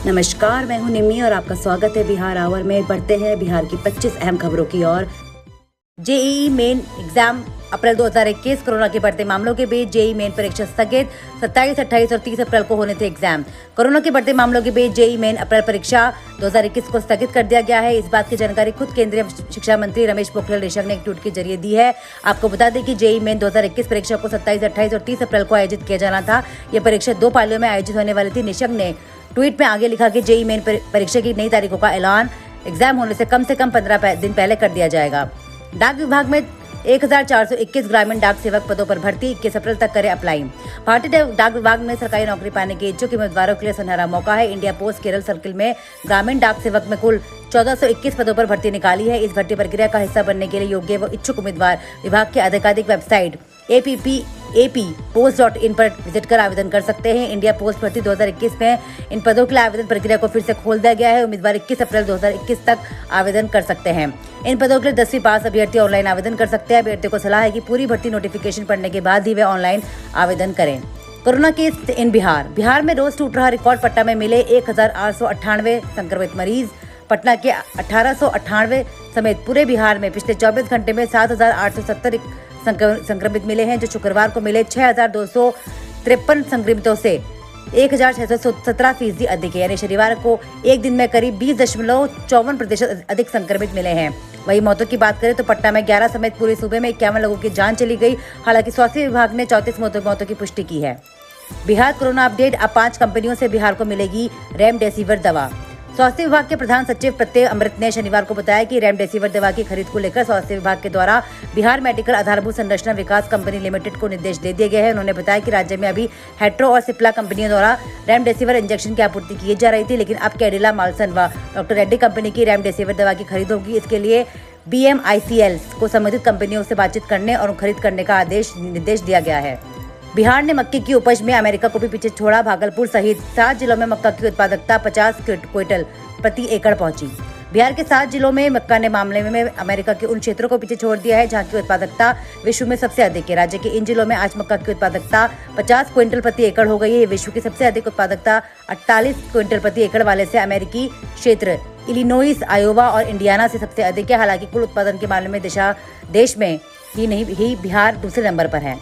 नमस्कार, मैं हूं निम्मी और आपका स्वागत है बिहार आवर में। बढ़ते हैं बिहार की 25 अहम खबरों की ओर। जेईई मेन एग्जाम अप्रैल 2021। कोरोना के बढ़ते मामलों के बीच जेईई मेन परीक्षा स्थगित। 27, 28 और 30 अप्रैल को होने थे एग्जाम। कोरोना के बढ़ते मामलों के बीच जेईई मेन अप्रैल परीक्षा 2021 को स्थगित कर दिया गया है। इस बात की जानकारी खुद केंद्रीय शिक्षा मंत्री रमेश पोखरियाल निशंक ने एक ट्वीट के जरिए दी है। आपको बता दें कि जेईई मेन 2021 परीक्षा को 27, 28 और 30 अप्रैल को आयोजित किया जाना था। यह परीक्षा 2 पालियों में आयोजित होने वाली थी। निशंक ने ट्वीट में आगे लिखा कि जेईई मेन परीक्षा की नई तारीखों का ऐलान एग्जाम होने से कम 15 दिन पहले कर दिया जाएगा। डाक विभाग में 1421 ग्रामीण डाक सेवक पदों पर भर्ती। 21 अप्रैल तक करें अप्लाई। भारतीय डाक विभाग में सरकारी नौकरी पाने के इच्छुक उम्मीदवारों के लिए सुनहरा मौका है। इंडिया पोस्ट केरल सर्किल में ग्रामीण डाक सेवक में कुल 1421 पदों पर भर्ती निकाली है। इस भर्ती प्रक्रिया का हिस्सा बनने के लिए योग्य व इच्छुक उम्मीदवार विभाग की आधिकारिक वेबसाइट apppost.in पर विजिट कर आवेदन कर सकते हैं। इंडिया पोस्ट भर्ती 2021 में इन पदों के लिए आवेदन प्रक्रिया को फिर से खोल दिया गया है। उम्मीदवार 21 अप्रैल 2021 तक आवेदन कर सकते हैं। इन पदों के लिए 10वीं पास अभ्यर्थी ऑनलाइन आवेदन कर सकते हैं। अभ्यर्थियों को सलाह है कि पूरी भर्ती नोटिफिकेशन पढ़ने के बाद ही वे ऑनलाइन आवेदन करें। कोरोना केस इन बिहार में रोज टूट रहा रिकॉर्ड। पटना में मिले 1898 संक्रमित मरीज। पटना के 1898 समेत पूरे बिहार में पिछले 24 घंटे में 7870 संक्रमित मिले हैं, जो शुक्रवार को मिले 6253 संक्रमितों से 1617% अधिक है। यानी शनिवार को एक दिन में करीब 20.54% अधिक संक्रमित मिले हैं। वही मौतों की बात करें तो पटना में 11 समेत पूरे सूबे में 51 लोगों की जान चली गई। हालांकि स्वास्थ्य विभाग ने 34 मौतों की पुष्टि की है। Bihar corona update. अब 5 कंपनियों से बिहार को मिलेगी रेमडेसिविर दवा। स्वास्थ्य विभाग के प्रधान सचिव प्रत्यय अमृत ने शनिवार को बताया कि रेमडेसिविर दवा की खरीद को लेकर स्वास्थ्य विभाग के द्वारा बिहार मेडिकल आधारभूत संरचना विकास कंपनी लिमिटेड को निर्देश दे दिए गए हैं। उन्होंने बताया कि राज्य में अभी हेट्रो और सिप्ला कंपनियों द्वारा रेमडेसिविर इंजेक्शन की आपूर्ति की जा रही थी, लेकिन अब कैडिला मालसन व डॉक्टर रेड्डी कंपनी की रेमडेसिविर दवा की खरीद होगी। इसके लिए BMICL को संबंधित कंपनियों से बातचीत करने और खरीद करने का निर्देश दिया गया है। बिहार ने मक्के की उपज में अमेरिका को भी पीछे छोड़ा। भागलपुर सहित 7 जिलों में मक्का की उत्पादकता 50 क्विंटल प्रति एकड़ पहुंची। बिहार के 7 जिलों में मक्का ने मामले में अमेरिका के उन क्षेत्रों को पीछे छोड़ दिया है जहां की उत्पादकता विश्व में सबसे अधिक है। राज्य के इन जिलों में आज मक्का की उत्पादकता 50 क्विंटल प्रति एकड़ हो गई है। विश्व की सबसे अधिक उत्पादकता 48 क्विंटल प्रति एकड़ वाले से अमेरिकी क्षेत्र इलिनोइस, आयोवा और इंडियाना से सबसे अधिक है। हालांकि कुल उत्पादन के मामले में देश में ही बिहार दूसरे नंबर पर है।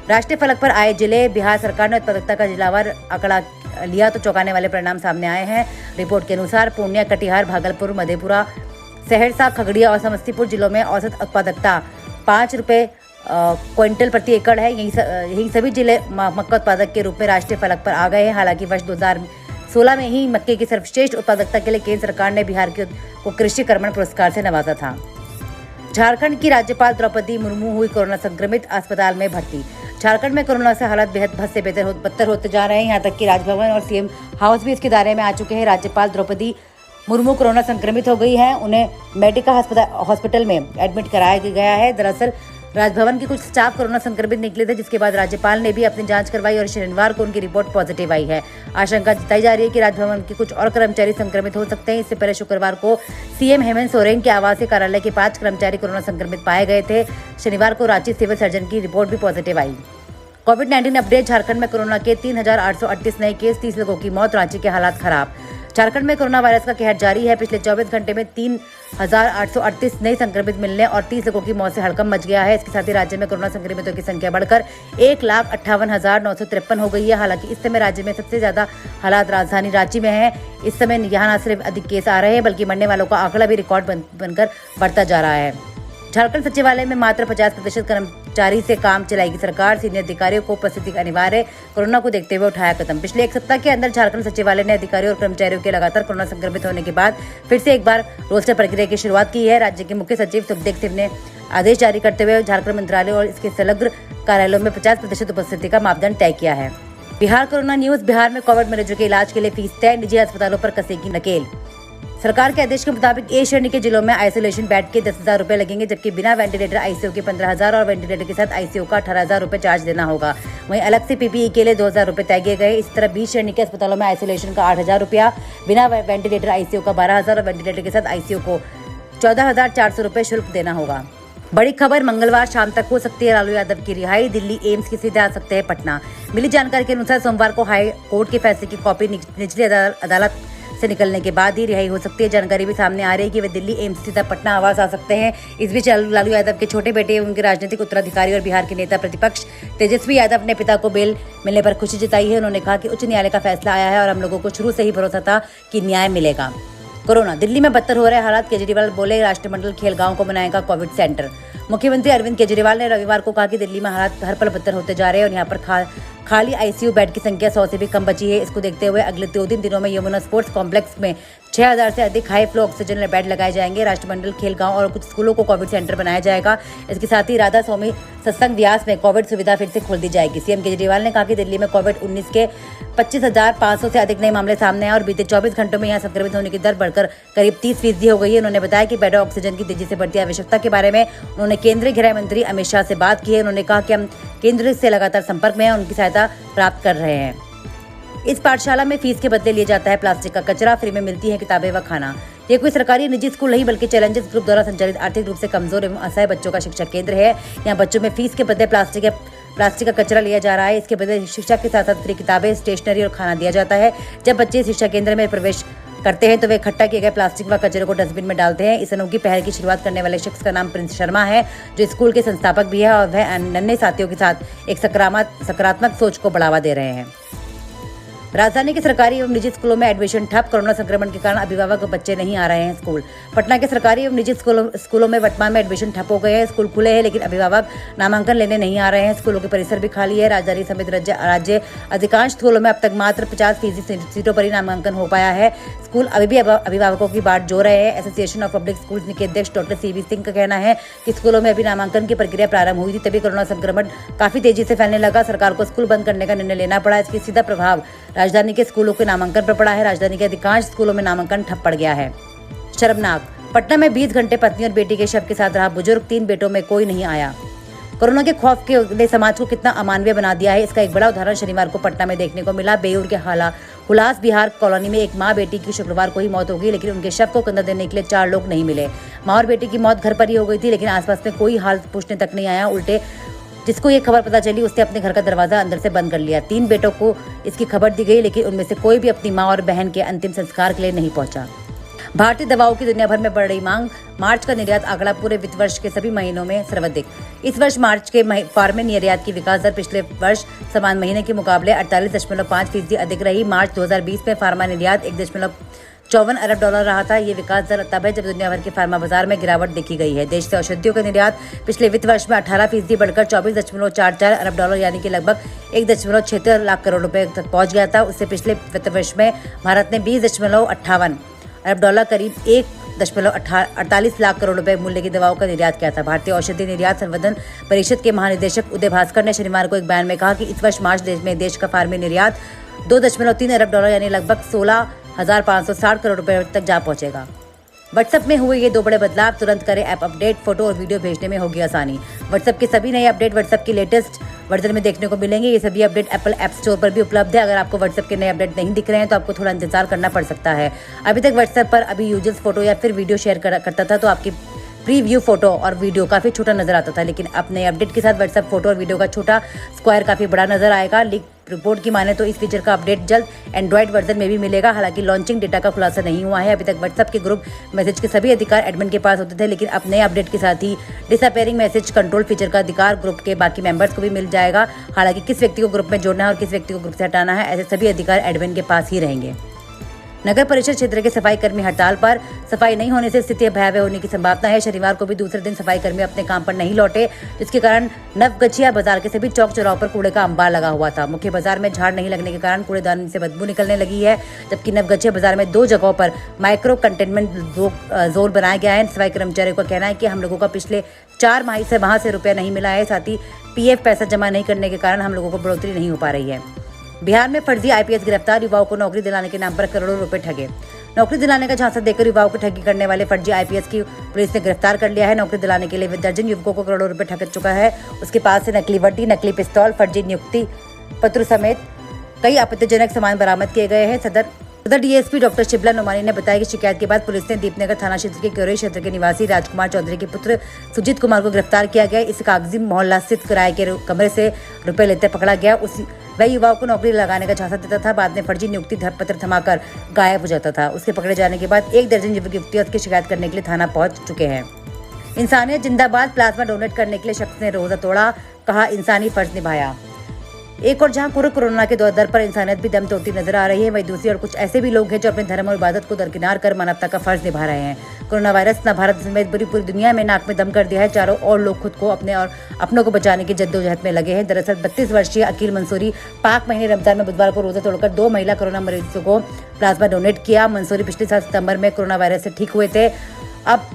राष्ट्रीय फलक पर आए जिले। बिहार सरकार ने उत्पादकता का जिलावार आंकड़ा लिया तो चौंकाने वाले परिणाम सामने आए हैं। रिपोर्ट के अनुसार पूर्णिया, कटिहार, भागलपुर, मधेपुरा, सहरसा, खगड़िया और समस्तीपुर जिलों में औसत उत्पादकता 5 रुपये क्विंटल प्रति एकड़ है। यही सभी जिले मक्का उत्पादक के रूप में राष्ट्रीय फलक पर आ गए हैं। हालांकि वर्ष 2016 में ही मक्के की सर्वश्रेष्ठ उत्पादकता के लिए केंद्र सरकार ने बिहार को कृषि कर्मण पुरस्कार से नवाजा था। झारखंड की राज्यपाल द्रौपदी मुर्मू हुई कोरोना संक्रमित, अस्पताल में भर्ती। झारखंड में कोरोना से हालात बेहद से बदतर होते जा रहे हैं। यहाँ तक कि राजभवन और सीएम हाउस भी इसके दायरे में आ चुके हैं। राज्यपाल द्रौपदी मुर्मू कोरोना संक्रमित हो गई हैं। उन्हें मेडिका हॉस्पिटल में एडमिट कराया गया है। दरअसल राजभवन के कुछ स्टाफ कोरोना संक्रमित निकले थे, जिसके बाद राज्यपाल ने भी अपनी जांच करवाई और शनिवार को उनकी रिपोर्ट पॉजिटिव आई है। आशंका जताई जा रही है कि राजभवन के कुछ और कर्मचारी संक्रमित हो सकते हैं। इससे पहले शुक्रवार को सीएम हेमंत सोरेन के आवासीय कार्यालय के 5 कर्मचारी कोरोना संक्रमित पाए गए थे। शनिवार को रांची सिविल सर्जन की रिपोर्ट भी पॉजिटिव आई। कोविड-19 अपडेट। झारखंड में कोरोना के 3838 नए केस, 30 लोगों की मौत। रांची के हालात खराब। झारखंड में कोरोना वायरस का कहर जारी है। पिछले 24 घंटे में 3838 नए संक्रमित मिलने और 30 लोगों की मौत से हड़कंप मच गया है। इसके साथ ही राज्य में कोरोना संक्रमितों की संख्या बढ़कर 1,58,953 हो गई है। हालांकि इस समय राज्य में सबसे ज्यादा हालात राजधानी रांची में है। इस समय यहाँ न सिर्फ अधिक केस आ रहे हैं, बल्कि मरने वालों का आंकड़ा भी रिकॉर्ड बनकर बढ़ता जा रहा है। झारखंड सचिवालय में मात्र 50% कर्मचारी से काम चलाएगी सरकार। सीनियर अधिकारियों को उपस्थिति अनिवार्य। कोरोना को देखते हुए उठाया कदम। पिछले 1 सप्ताह के अंदर झारखंड सचिवालय ने अधिकारियों और कर्मचारियों के लगातार कोरोना संक्रमित होने के बाद फिर से एक बार रोस्टर प्रक्रिया की शुरुआत की है। राज्य के मुख्य सचिव सुखदेव सिंह ने आदेश जारी करते हुए झारखंड मंत्रालय और इसके संलग्न कार्यालयों में 50% उपस्थिति का मापदंड तय किया है। Bihar corona news. बिहार में कोविड मरीजों के इलाज के लिए फीस तय। निजी अस्पतालों पर कसेगी नकेल। सरकार के आदेश के मुताबिक ए श्रेणी के जिलों में आइसोलेशन बेड के 10,000 रुपए लगेंगे, जबकि बिना वेंटिलेटर आईसीयू के 15,000 और वेंटिलेटर के साथ आईसीयू का 18,000 रुपए चार्ज देना होगा। वहीं अलग से पीपीई के लिए 2,000 रुपए तय किए गए। इस तरह 20 श्रेणी के अस्पतालों में आइसोलेशन का 8,000 रुपया, बिना वेंटिलेटर आईसीयू का 12,000 और वेंटिलेटर के साथ आईसीयू को 14,400 रुपए शुल्क देना होगा। बड़ी खबर। मंगलवार शाम तक हो सकती है लालू यादव की रिहाई। दिल्ली एम्स के सीधे आ सकते हैं पटना। मिली जानकारी के अनुसार सोमवार को हाई कोर्ट के फैसले की कॉपी निचली अदालत से निकलने के बाद ही रिहाई हो सकती है। जानकारी भी सामने आ रही है कि वे दिल्ली एम्स सीधा पटना आवास आ सकते हैं। इस बीच लालू यादव के छोटे बेटे उनके राजनीतिक उत्तराधिकारी और बिहार के नेता प्रतिपक्ष तेजस्वी यादव ने पिता को बेल मिलने पर खुशी जताई है। उन्होंने कहा कि उच्च न्यायालय का फैसला आया है और हम लोगों को शुरू से ही भरोसा था कि न्याय मिलेगा। कोरोना दिल्ली में बदतर हो रहे हालात, केजरीवाल बोले राष्ट्रमंडल खेलगांव को बनाएगा कोविड सेंटर। मुख्यमंत्री अरविंद केजरीवाल ने रविवार को कहा कि दिल्ली में हालात हर पल बदतर होते जा रहे हैं और यहाँ पर खाली आईसीयू बेड की संख्या 100 से भी कम बची है। इसको देखते हुए अगले 2-3 दिनों में यमुना स्पोर्ट्स कॉम्प्लेक्स में 6000 से अधिक हाई फ्लो ऑक्सीजन बेड लगाए जाएंगे। राष्ट्रमंडल खेलगांव और कुछ स्कूलों को कोविड सेंटर बनाया जाएगा। इसके साथ ही राधा स्वामी सत्संग व्यास में कोविड सुविधा फिर से खोल दी जाएगी। सीएम केजरीवाल ने कहा कि दिल्ली में कोविड-19 के 25,500 से अधिक नए मामले सामने आए और बीते 24 घंटों में यहाँ संक्रमित होने की दर बढ़कर करीब 30% हो गई है। उन्होंने बताया कि बेड ऑक्सीजन की तेजी से बढ़ती आवश्यकता के बारे में उन्होंने केंद्रीय गृह मंत्री अमित शाह से बात की है। उन्होंने कहा कि हम केंद्र से लगातार संपर्क में हैं, उनकी सहायता प्राप्त कर रहे हैं। इस पाठशाला में फीस के बदले लिया जाता है प्लास्टिक का कचरा, फ्री में मिलती है किताबें व खाना। ये कोई सरकारी निजी स्कूल नहीं बल्कि चैलेंजेस ग्रुप द्वारा संचालित आर्थिक रूप से कमजोर एवं असहाय बच्चों का शिक्षा केंद्र है। यहाँ बच्चों में फीस के बदले प्लास्टिक का कचरा लिया जा रहा है। इसके बदले शिक्षा के साथ साथ फ्री किताबें, स्टेशनरी और खाना दिया जाता है। जब बच्चे शिक्षा केंद्र में प्रवेश करते हैं तो वे इकट्ठा किए गए प्लास्टिक व कचरे को डस्टबिन में डालते हैं। इस अनोखी पहल की शुरुआत करने वाले शख्स का नाम प्रिंस शर्मा है, जो स्कूल के संस्थापक भी है और वह नन्हे साथियों के साथ एक सकारात्मक सोच को बढ़ावा दे रहे हैं। राजधानी के सरकारी एवं निजी स्कूलों में एडमिशन ठप, कोरोना संक्रमण के कारण अभिभावक बच्चे नहीं आ रहे हैं स्कूल। पटना के सरकारी एवं निजी स्कूलों में वर्तमान में एडमिशन ठप हो गए हैं। स्कूल खुले हैं लेकिन अभिभावक नामांकन लेने नहीं आ रहे हैं। स्कूलों के परिसर भी खाली है। राजधानी समेत राज्य अधिकांश स्कूलों में अब तक मात्र 50% सीटों पर ही नामांकन हो पाया है। स्कूल अभी भी अभिभावकों की बाट जोड़ रहे हैं। एसोसिएशन ऑफ पब्लिक स्कूल्स के अध्यक्ष डॉक्टर सीवी सिंह का कहना है कि स्कूलों में अभी नामांकन की प्रक्रिया प्रारंभ हुई थी, तभी कोरोना संक्रमण काफी तेजी से फैलने लगा। सरकार को स्कूल बंद करने का निर्णय लेना पड़ा। इसकी सीधा प्रभाव राजधानी के स्कूलों के नामांकन पर पड़ा है। राजधानी के अधिकांश स्कूलों में नामांकन ठप पड़ गया है। शर्मनाक, पटना में 20 घंटे पत्नी और बेटी के शव के साथ रहा बुजुर्ग, 3 बेटों में कोई नहीं आया। कोरोना के खौफ ने समाज को कितना अमानवीय बना दिया है, इसका एक बड़ा उदाहरण शनिवार को पटना में देखने को मिला। बेऊर के हुलास बिहार कॉलोनी में एक माँ बेटी की शुक्रवार को ही मौत हो गई, लेकिन उनके शव को कंधा देने के लिए 4 लोग नहीं मिले। माँ और बेटी की मौत घर पर ही हो गई थी, लेकिन आसपास में कोई हाल पूछने तक नहीं आया। उल्टे जिसको ये खबर पता चली उसने अपने घर का दरवाजा अंदर से बंद कर लिया। 3 बेटों को इसकी खबर दी गई, लेकिन उनमें से कोई भी अपनी मां और बहन के अंतिम संस्कार के लिए नहीं पहुंचा। भारतीय दवाओं की दुनिया भर में बढ़ रही मांग, मार्च का निर्यात आंकड़ा पूरे वित्त वर्ष के सभी महीनों में सर्वाधिक। इस वर्ष मार्च के फार्मा निर्यात की विकास दर पिछले वर्ष समान महीने के मुकाबले 48.5% अधिक रही। मार्च 2020 में फार्मा निर्यात $1.54 अरब रहा था। ये विकास दर तब है जब दुनिया भर के फार्मा बाजार में गिरावट देखी गई है। देश से औषधियों का निर्यात पिछले वित्त वर्ष में 18% बढ़कर $24.44 अरब यानी कि लगभग 1.76 लाख करोड़ रुपए तक पहुंच गया था। उससे पिछले वित्त वर्ष में भारत ने $20.58 अरब करीब 1.48 लाख करोड़ रुपए मूल्य की दवाओं का निर्यात किया था। भारतीय औषधि निर्यात संवर्धन परिषद के महानिदेशक उदय भास्कर ने शनिवार को एक बयान में कहा कि इस वर्ष मार्च में देश का फार्मा निर्यात $2.3 अरब यानी लगभग 16,560 करोड़ रुपए तक जा पहुंचेगा। व्हाट्सएप में हुए ये 2 बड़े बदलाव, तुरंत करें ऐप अपडेट, फोटो और वीडियो भेजने में होगी आसानी। व्हाट्सएप के सभी नए अपडेट व्हाट्सएप की लेटेस्ट वर्जन में देखने को मिलेंगे। ये सभी अपडेट एप्पल ऐप स्टोर पर भी उपलब्ध है। अगर आपको व्हाट्सएप के नए अपडेट नहीं दिख रहे हैं तो आपको थोड़ा इंतजार करना पड़ सकता है। अभी तक व्हाट्सएप पर अभी यूजर्स फोटो या फिर वीडियो शेयर करता था तो आपकी प्रीव्यू फोटो और वीडियो काफी छोटा नजर आता था, लेकिन अब नए अपडेट के साथ व्हाट्सएप फोटो और वीडियो का छोटा स्क्वायर काफी बड़ा नजर आएगा। लीक रिपोर्ट की माने तो इस फीचर का अपडेट जल्द एंड्रॉइड वर्जन में भी मिलेगा। हालांकि लॉन्चिंग डेटा का खुलासा नहीं हुआ है। अभी तक व्हाट्सएप के ग्रुप मैसेज के सभी अधिकार एडमिन के पास होते थे, लेकिन अब नए अपडेट के साथ ही डिसअपेयरिंग मैसेज कंट्रोल फीचर का अधिकार ग्रुप के बाकी मेंबर्स को भी मिल जाएगा। हालांकि किस व्यक्ति को ग्रुप में जोड़ना है और किस व्यक्ति को ग्रुप से हटाना है, ऐसे सभी अधिकार एडमिन के पास ही रहेंगे। नगर परिषद क्षेत्र के सफाई कर्मी हड़ताल पर, सफाई नहीं होने से स्थिति भयावह होने की संभावना है। शनिवार को भी दूसरे दिन सफाई कर्मी अपने काम पर नहीं लौटे, जिसके कारण नवगछिया बाजार के सभी चौक चौराहों पर कूड़े का अंबार लगा हुआ था। मुख्य बाजार में झाड़ नहीं लगने के कारण कूड़ेदान से बदबू निकलने लगी है, जबकि नवगछिया बाजार में 2 जगहों पर माइक्रो कंटेनमेंट जोन बनाया गया है। सफाई कर्मचारियों का कहना है कि हम लोगों का पिछले 4 माह से वहां से रुपया नहीं मिला है, साथ ही पीएफ पैसा जमा नहीं करने के कारण हम लोगों को बढ़ोतरी नहीं हो पा रही है। बिहार में फर्जी आईपीएस गिरफ्तार, युवाओं को नौकरी दिलाने के नाम पर करोड़ों रुपए ठगे। नौकरी दिलाने का झांसा देकर युवाओं को ठगी करने वाले फर्जी आईपीएस की पुलिस ने गिरफ्तार कर लिया है। नौकरी दिलाने के लिए दर्जन युवकों को करोड़ों रुपए ठग चुका है। उसके पास से नकली वर्दी, नकली पिस्तौल, फर्जी नियुक्ति पत्र समेत कई आपत्तिजनक सामान बरामद किए गए हैं। सदर डीएसपी डॉक्टर शिबला नोमानी ने बताया कि शिकायत के बाद पुलिस ने दीपनगर थाना क्षेत्र के क्योरे क्षेत्र के निवासी राजकुमार चौधरी के पुत्र सुजीत कुमार को गिरफ्तार किया गया। इस कागजी मोहल्ला स्थित किराए के कमरे से रुपए लेते पकड़ा गया। वह युवाओं को नौकरी लगाने का झांसा देता था, बाद में फर्जी नियुक्ति पत्र थमाकर गायब हो जाता था। उसके पकड़े जाने के बाद 1 दर्जन युवक युवतियां उसकी शिकायत करने के लिए थाना पहुंच चुके हैं। इंसानियत जिंदाबाद। प्लाज्मा डोनेट करने के लिए शख्स ने रोजा तोड़ा, कहा इंसानी फर्ज निभाया। एक और जहां पूरे कोरोना के दर पर इंसानियत भी दम तोड़ती नजर आ रही है, वहीं दूसरी ओर कुछ ऐसे भी लोग हैं जो अपने धर्म और इबादत को दरकिनार कर मानवता का फर्ज निभा रहे हैं। कोरोना वायरस न भारत समेत पूरी दुनिया में नाक में दम कर दिया है। चारों और लोग खुद को अपने और अपनों को बचाने की जद्दोजहद में लगे हैं। दरअसल 32 वर्षीय अकील मंसूरी पाक महीने रमजान में बुधवार को रोजा तोड़कर 2 महिला कोरोना मरीजों को प्लाज्मा डोनेट किया। मंसूरी पिछले साल सितंबर में कोरोना वायरस से ठीक हुए थे। अब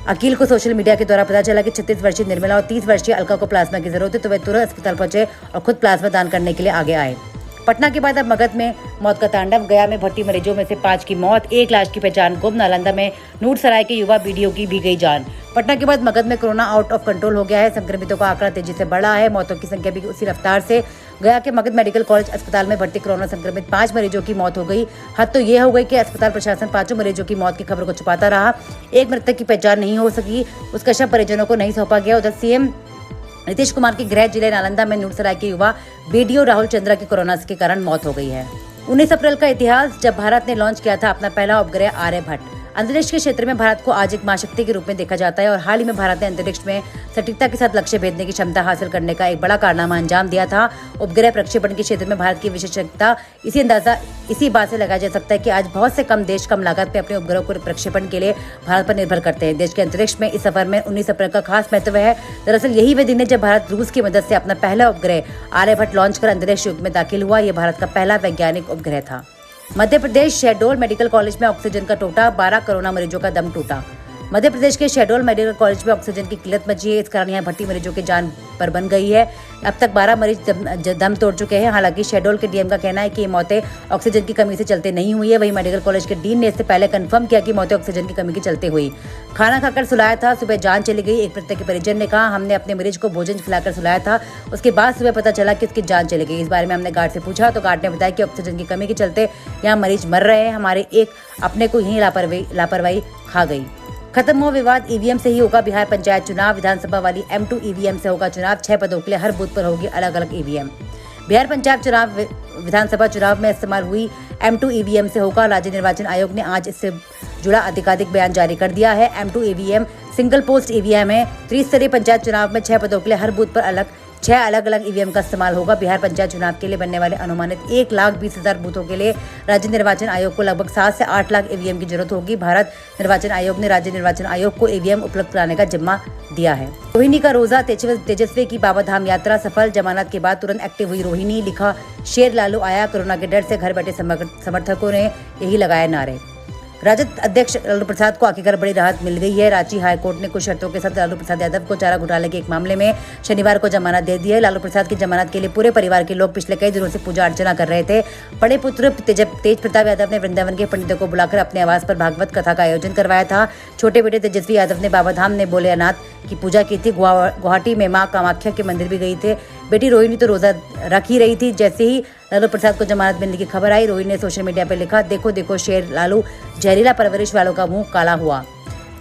अकील को सोशल मीडिया के द्वारा पता चला कि 36 वर्षीय निर्मला और 30 वर्षीय अलका को प्लाज्मा की जरूरत है, तो वे तुरंत अस्पताल पहुंचे और खुद प्लाज्मा दान करने के लिए आगे आए। पटना के बाद अब मगध में मौत का तांडव। गया में भर्ती मरीजों में से 5 की मौत, 1 लाश की पहचान गुम। नालंदा में नूरसराय के युवा बीडीओ की भी गई जान। पटना के बाद मगध में कोरोना आउट ऑफ कंट्रोल हो गया है। संक्रमितों का आंकड़ा तेजी से बढ़ा है। मौतों की संख्या भी उसी रफ्तार से। गया के मगध मेडिकल कॉलेज अस्पताल में भर्ती कोरोना संक्रमित 5 मरीजों की मौत हो गई। हद तो ये हो गई कि अस्पताल प्रशासन 5 मरीजों की मौत की खबर को छुपाता रहा। एक मृतक की पहचान नहीं हो सकी, उसका शव परिजनों को नहीं सौंपा गया। उधर सीएम नीतीश कुमार के गृह जिले नालंदा में नूरसराय के युवा बीडीओ राहुल चंद्रा की कोरोना के कारण मौत हो गई है। 19 अप्रैल का इतिहास, जब भारत ने लॉन्च किया था अपना पहला उपग्रह आर्यभट्ट। अंतरिक्ष के क्षेत्र में भारत को आज एक महाशक्ति के रूप में देखा जाता है और हाल ही में भारत ने अंतरिक्ष में सटीकता के साथ लक्ष्य भेदने की क्षमता हासिल करने का एक बड़ा कारनामा अंजाम दिया था। उपग्रह प्रक्षेपण के क्षेत्र में भारत की विशेषज्ञता इसी बात से लगाया जा सकता है कि आज बहुत से कम देश कम लागत में अपने उपग्रहों को प्रक्षेपण के लिए भारत पर निर्भर करते हैं। देश के अंतरिक्ष में इस सफर में 19 अप्रैल का खास महत्व है। दरअसल यही वे दिन है जब भारत रूस की मदद से अपना पहला उपग्रह आर्यभट्ट लॉन्च कर अंतरिक्ष युग में दाखिल हुआ। यह भारत का पहला वैज्ञानिक उपग्रह था। मध्य प्रदेश शहडोल मेडिकल कॉलेज में ऑक्सीजन का टोटा, 12 कोरोना मरीजों का दम टूटा। मध्य प्रदेश के शहडोल मेडिकल कॉलेज में ऑक्सीजन की किल्लत मची है। इस कारण यहाँ भर्ती मरीजों की जान पर बन गई है। अब तक 12 मरीज दम तोड़ चुके हैं। हालांकि शहडोल के डीएम का कहना है कि ये मौतें ऑक्सीजन की कमी से चलते नहीं हुई है। वहीं मेडिकल कॉलेज के डीन ने इससे पहले कंफर्म किया कि मौतें ऑक्सीजन की कमी के चलते हुई। खाना खाकर सुलाया था, सुबह जान चली गई। एक मृतक के परिजन ने कहा, हमने अपने मरीज को भोजन खिलाकर सुलाया था, उसके बाद सुबह पता चला कि उसकी जान चली गई। इस बारे में हमने गार्ड से पूछा तो गार्ड ने बताया कि ऑक्सीजन की कमी के चलते यहाँ मरीज मर रहे हैं। हमारे एक अपने को यही लापरवाही खा गई। खत्म हो विवाद, ईवीएम से ही होगा बिहार पंचायत चुनाव। विधानसभा वाली M2 ईवीएम से होगा चुनाव। 6 पदों के लिए हर बूथ पर होगी अलग अलग ईवीएम। बिहार पंचायत चुनाव विधानसभा चुनाव में इस्तेमाल हुई M2 ईवीएम से होगा। राज्य निर्वाचन आयोग ने आज इससे जुड़ा आधिकारिक बयान जारी कर दिया है। M2 EVM single post EVM है। त्रिस्तरीय पंचायत चुनाव में 6 पदों के लिए हर बूथ पर 6 अलग अलग ईवीएम का इस्तेमाल होगा। बिहार पंचायत चुनाव के लिए बनने वाले अनुमानित 1,20,000 बूथों के लिए राज्य निर्वाचन आयोग को लगभग 7 से 8 लाख ईवीएम की जरूरत होगी। भारत निर्वाचन आयोग ने राज्य निर्वाचन आयोग को ईवीएम उपलब्ध कराने का जिम्मा दिया है। रोहिणी का रोजा, तेजस्वी की बाबाधाम यात्रा सफल। जमानत के बाद तुरंत एक्टिव हुई रोहिणी, लिखा शेर लालू आया। कोरोना के डर से घर बैठे समर्थकों ने यही लगाया नारे। राजद अध्यक्ष लालू प्रसाद को आखिरकार बड़ी राहत मिल गई है। रांची हाईकोर्ट ने कुछ शर्तों के साथ लालू प्रसाद यादव को चारा घोटाले के एक मामले में शनिवार को जमानत दे दी है। लालू प्रसाद की जमानत के लिए पूरे परिवार के लोग पिछले कई दिनों से पूजा अर्चना कर रहे थे। बड़े पुत्र तेज प्रताप यादव ने वृंदावन के पंडितों को बुलाकर अपने आवास पर भागवत कथा का आयोजन करवाया था। छोटे बेटे तेजस्वी यादव ने बाबाधाम ने भोलेनाथ की पूजा की थी। गुवाहाटी में मां कामाख्या के मंदिर भी गई थे। बेटी रोहिणी तो रोजा रख ही रही थी। जैसे ही लालू प्रसाद को जमानत मिलने की खबर आई, रोहिणी ने सोशल मीडिया पर लिखा, देखो देखो शेर लालू, जहरीला परवरिश वालों का मुंह काला हुआ।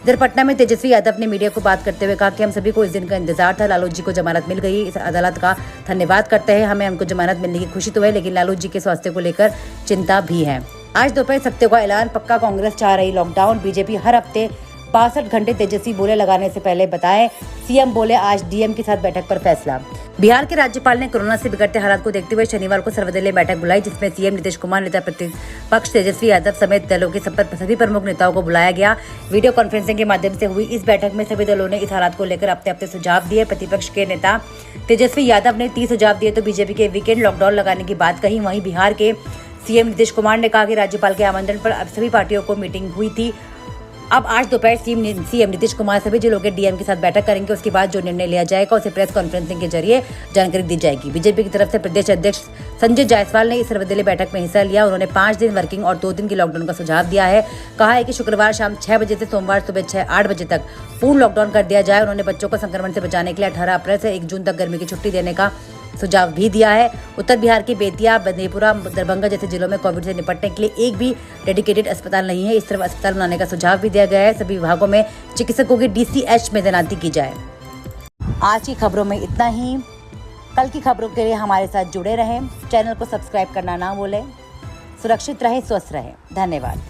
इधर पटना में तेजस्वी यादव ने मीडिया को बात करते हुए कहा कि हम सभी को इस दिन का इंतजार था। लालू जी को जमानत मिल गई, इस अदालत का धन्यवाद करते हैं। हमें उनको जमानत मिलने की खुशी तो है, लेकिन लालू जी के स्वास्थ्य को लेकर चिंता भी है। आज दोपहर सत्य का ऐलान, पक्का कांग्रेस चाह रही लॉकडाउन। बीजेपी हर हफ्ते 62 घंटे तेजस्वी बोले लगाने से पहले बताएं। सीएम बोले आज डीएम के साथ बैठक पर फैसला। बिहार के राज्यपाल ने कोरोना से बिगड़ते हालात को देखते हुए शनिवार को सर्वदलीय बैठक बुलाई, जिसमें सीएम नीतीश कुमार, नेता प्रतिपक्ष तेजस्वी यादव समेत दलों के सभी प्रमुख नेताओं को बुलाया गया। वीडियो कॉन्फ्रेंसिंग के माध्यम से हुई इस बैठक में सभी दलों ने इस हालात को लेकर अपने अपने सुझाव दिए। प्रतिपक्ष के नेता तेजस्वी यादव ने 30 सुझाव दिए तो बीजेपी के वीकेंड लॉकडाउन लगाने की बात कही। वहीं बिहार के सीएम नीतीश कुमार ने कहा कि राज्यपाल के आमंत्रण पर अब सभी पार्टियों को मीटिंग हुई थी। अब आज दोपहर सीएम नीतीश कुमार सभी जिलों के डीएम के साथ बैठक करेंगे। उसके बाद जो निर्णय लिया जाएगा उसे प्रेस कॉन्फ्रेंसिंग के जरिए जानकारी दी जाएगी। बीजेपी की तरफ से प्रदेश अध्यक्ष संजय जायसवाल ने इस सर्वदलीय बैठक में हिस्सा लिया। उन्होंने 5 दिन वर्किंग और 2 दिन की लॉकडाउन का सुझाव दिया है। कहा है कि शुक्रवार शाम 6 बजे से सोमवार सुबह 8 बजे तक पूर्ण लॉकडाउन कर दिया जाए। उन्होंने बच्चों को संक्रमण से बचाने के लिए 18 अप्रैल से 1 जून तक गर्मी की छुट्टी देने का सुझाव भी दिया है। उत्तर बिहार के बेतिया, बंदीपुरा, दरभंगा जैसे जिलों में कोविड से निपटने के लिए एक भी डेडिकेटेड अस्पताल नहीं है। इस तरफ अस्पताल बनाने का सुझाव भी दिया गया है। सभी विभागों में चिकित्सकों की DCH में तैनाती की जाए। आज की खबरों में इतना ही। कल की खबरों के लिए हमारे साथ जुड़े रहें। चैनल को सब्सक्राइब करना ना भूलें। सुरक्षित रहें, स्वस्थ रहें। धन्यवाद।